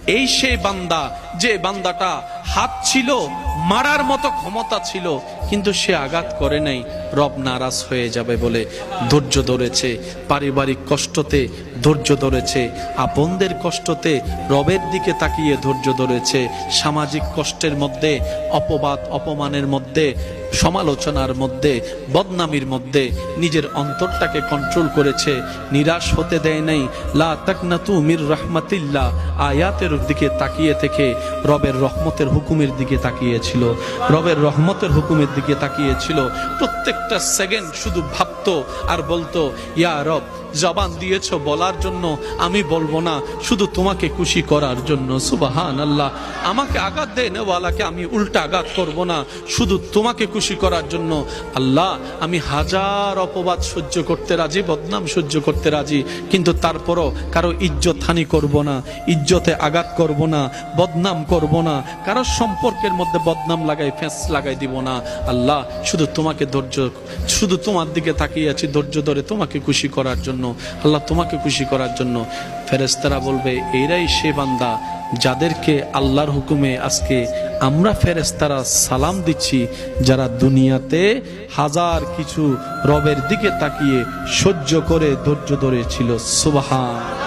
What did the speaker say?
এই সেই বান্দা যে বান্দাটা হাত ছিল, মারার মতো ক্ষমতা ছিল, কিন্তু সে আঘাত করে নাই, রব নারাজ হয়ে যাবে বলে ধৈর্য ধরেছে। পারিবারিক কষ্টতে ধৈর্য ধরেছে, আপনদের কষ্টতে রবের দিকে তাকিয়ে ধৈর্য ধরেছে, সামাজিক কষ্টের মধ্যে, অপবাদ অপমানের মধ্যে, সমালোচনার মধ্যে, বদনামির মধ্যে নিজের অন্তরটাকে কন্ট্রোল করেছে, নিরাশ হতে দেয় নাই। লা তাকনাতু মির রাহমাতিল্লাহ আয়াতের দিকে তাকিয়ে থেকে রবের রহমতের হুকুমের দিকে তাকিয়েছিল, রবের রহমতের হুকুমের দিকে তাকিয়েছিল। প্রত্যেকটা সেকেন্ড শুধু ভাবতো আর বলতো, ইয়া রব, জবান দিয়েছো বলার জন্য, আমি বলবো না, শুধু তোমাকে খুশি করার জন্য। সুবহানাল্লাহ। আমাকে আঘাত দেয় নেওয়ালাকে আমি উল্টা আঘাত করব না, শুধু তোমাকে খুশি করার জন্য। আল্লাহ, আমি হাজার অপবাদ সহ্য করতে রাজি, বদনাম সহ্য করতে রাজি, কিন্তু তারপরও কারো ইজ্জত হানি করব না, ইজ্জতে আঘাত করব না, বদনাম করব না, কারো সম্পর্কের মধ্যে বদনাম লাগাই, ফেঁস লাগাই দিব না। আল্লাহ, শুধু তোমাকে ধৈর্য, শুধু তোমার দিকে তাকিয়ে আছি ধৈর্য ধরে তোমাকে খুশি করার জন্য। আল্লাহ, তোমাকে খুশি করার জন্য। ফেরেশতারা বলবে, এরাই সে বান্দা যাদেরকে আল্লাহর হুকুমে আজকে আমরা ফেরেশতারা সালাম দিচ্ছি, যারা দুনিয়াতে হাজার কিছু রবের দিকে তাকিয়ে সহ্য করে ধৈর্য ধরেছিল। সুবহান।